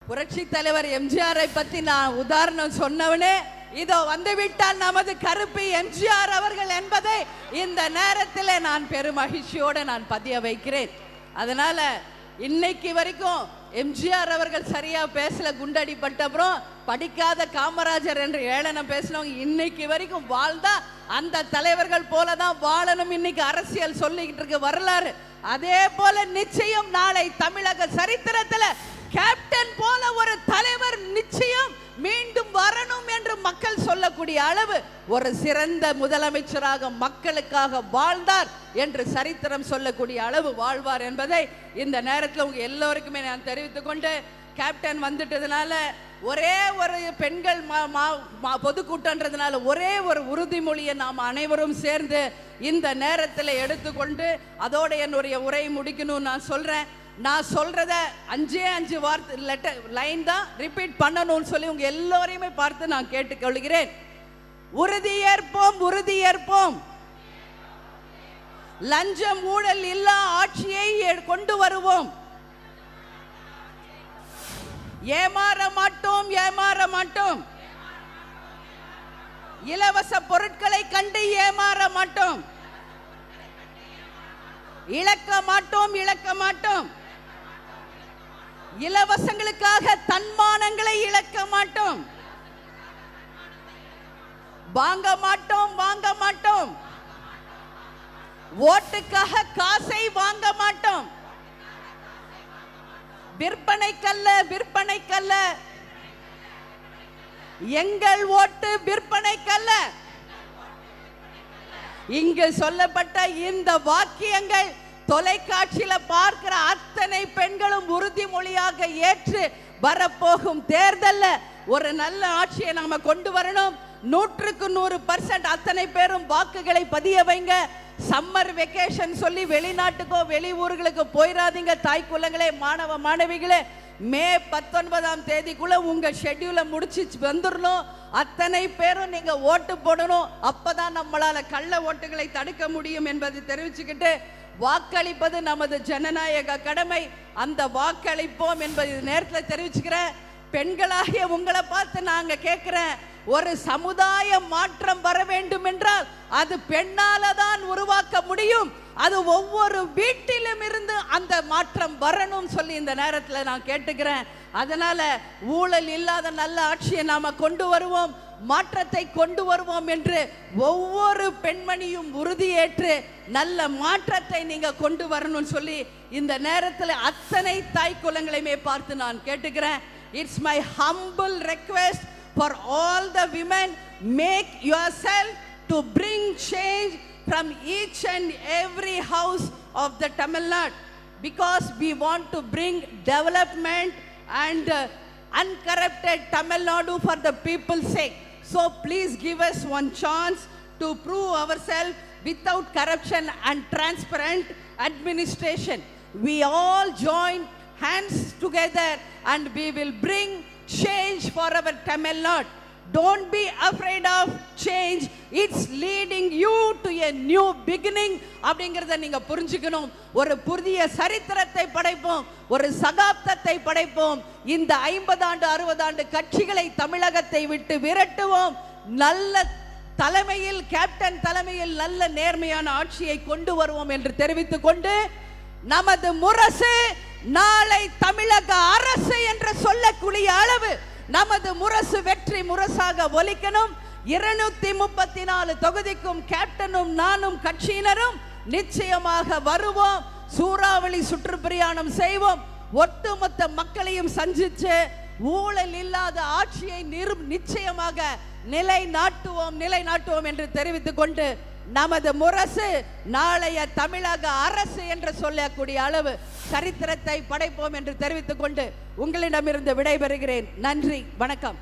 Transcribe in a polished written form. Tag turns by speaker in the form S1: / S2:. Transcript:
S1: புரட்சி தலைவர் எம்ஜிஆரை பத்தி நான் உதாரணம் சொன்னவனே இதோ வந்துவிட்டால் நமது கருப்பு எம்ஜிஆர் அவர்கள் என்பதை இந்த நேரத்தில் நான் பெரும் மகிழ்ச்சியோடு நான் பதிய வைக்கிறேன். அதனால இன்னைக்கு வரைக்கும் எம்ஜிஆர் அவர்கள் சரியா பேசல, குண்டடிப்பட்ட அப்புறம் படிக்காத காமராஜர் என்று ஏளனம் பேசினவங்க இன்னைக்கு வரைக்கும் வாழ்ந்தா அந்த தலைவர்கள் போலதான் வாழணும். இன்னைக்கு அரசியல் சொல்லிக்கிட்டு இருக்கு வரலாறு. அதே போல நிச்சயம் நாளை தமிழக சரித்திரத்துல கேப்டன் போல ஒரு தலைவர் நிச்சயம் மீண்டும் வரணும் என்று மக்கள் சொல்லக்கூடிய அளவு ஒரு சிறந்த முதலமைச்சராக மக்களுக்காக வாழ்ந்தார் என்று சரித்திரம் சொல்லக்கூடிய அளவு வாழ்வார் என்பதை இந்த நேரத்தில் உங்க எல்லோருக்குமே நான் தெரிவித்துக் கொண்டு, கேப்டன் வந்துட்டதுனால ஒரே ஒரு பெண்கள் பொதுக்கூட்டன்றதுனால ஒரே ஒரு உறுதிமொழியை நாம் அனைவரும் சேர்ந்து இந்த நேரத்தில் எடுத்துக்கொண்டு அதோட என்னுடைய உரையை முடிக்கணும்னு நான் சொல்றேன். நான் சொல்றத 5 வார்த்தை லைன் தான் ரிப்பீட் பண்ணணும்னு சொல்லி உங்க எல்லோரையுமே பார்த்து நான் கேட்டுக்கொள்கிறேன். உறுதியேற்போம், உறுதியேற்போம். லஞ்சம் ஊழல் இல்லா ஆட்சியை கொண்டு வருவோம். ஏமாற மாட்டோம், ஏமாற மாட்டோம். இலவச பொருட்களை கண்டு ஏமாற மாட்டோம். இழக்க மாட்டோம், இழக்க மாட்டோம். இலவசங்களுக்காக தன்மானங்களை இழக்க மாட்டோம். வாங்க மாட்டோம், வாங்க மாட்டோம். ஓட்டுக்காக காசை வாங்க மாட்டோம். விற்பனைக்கல்ல, விற்பனைக்கல்ல. எங்கள் ஓட்டு விற்பனைக்கல்ல. இங்கு சொல்லப்பட்ட இந்த வாக்கியங்கள் தொலைக்காட்சியில பார்க்கிற அத்தனை பெண்களும் உறுதிமொழியாக ஏற்று வரப்போகும் தேர்தல்ல ஒரு நல்ல ஆட்சியை நாம கொண்டு வரணும். 100% அத்தனை பேரும் வாக்குகளை பதிய வைங்க. சம்மர் வெக்கேஷன் சொல்லி வெளிநாட்டுக்கோ வெளி ஊர்களுக்கு போயிடாதீங்க. தாய் குலங்களே, மாணவ மாணவிகளே, மே 19ஆம் தேதிக்குள்ள உங்க ஷெட்யூலை முடிச்சு வந்துடணும். அத்தனை பேரும் நீங்க ஓட்டு போடணும். அப்பதான் நம்மளால கள்ள ஓட்டுகளை தடுக்க முடியும் என்பதை தெரிவிச்சுக்கிட்டு, வாக்களிப்பது நமது ஜனநாயக கடமை. அந்த வாக்களிப்போம் என்பது நேரத்தில் தெரிவிச்சுக்கிறேன். பெண்களாகிய உங்களை பார்த்து நாங்க கேட்கிறேன், ஒரு சமுதாய மாற்றம் வர வேண்டும் என்றால் அது பெண்ணால தான் உருவாக்க முடியும். அது ஒவ்வொரு வீட்டிலும் இருந்து அந்த மாற்றம் வரணும் சொல்லி இந்த நேரத்தில் நான் கேட்டுக்கிறேன். அதனால ஊழல் இல்லாத நல்ல ஆட்சியை நாம கொண்டு வருவோம், மாற்றத்தை கொண்டு வருவோம் என்று ஒவ்வொரு பெண்மணியும் உறுதியேற்று நல்ல மாற்றத்தை நீங்க கொண்டு வரணும்னு சொல்லி இந்த நேரத்தில் அத்தனை தாய் குலங்களையுமே பார்த்து நான் கேட்டுக்கிறேன். It's my humble request for all the women, make yourself to bring change from each and every house of the Tamil Nadu, because we want to bring development and uncorrupted Tamil Nadu for the people's sake. So please give us one chance to prove ourselves without corruption and transparent administration. We all join hands together and we will bring change for our Tamil Nadu. Don't be afraid of change. It's leading you to a new beginning. அப்படிங்கறத நீங்க புரிஞ்சுக்கணும். ஒரு புதிய சரித்திரத்தை படைப்போம், ஒரு சகாப்தத்தை படைப்போம். இந்த 50 ஆண்டு 60 ஆண்டு கட்சிகளை தமிழகத்தை விட்டு விரட்டுவோம். நல்ல தலைமையில், கேப்டன் தலைமையில் நல்ல நேர்மையான ஆட்சியை கொண்டு வருவோம் என்று தெரிவித்துக் கொண்டு, நமது முரசு நாளை தமிழக அரசு என்று சொல்லக்கூடிய அளவு நமது முரசு வெற்றி முரசாக ஒலிக்கணும். 234 தொகுதிக்கும் கேப்டனும் நானும் கட்சியினரும் நிச்சயமாக வருவோம். சூறாவளி சுற்றுப்பிரயாணம் செய்வோம். ஒட்டுமொத்த மக்களையும் சந்திச்சு ஊழல் இல்லாத ஆட்சியை நிச்சயமாக நிலைநாட்டுவோம் என்று தெரிவித்துக் கொண்டு, நமது முரசு நாளைய தமிழக அரசு என்று சொல்லக்கூடிய அளவு சரித்திரத்தை படைப்போம் என்று தெரிவித்துக் கொண்டு உங்களிடமிருந்து விடைபெறுகிறேன். நன்றி, வணக்கம்.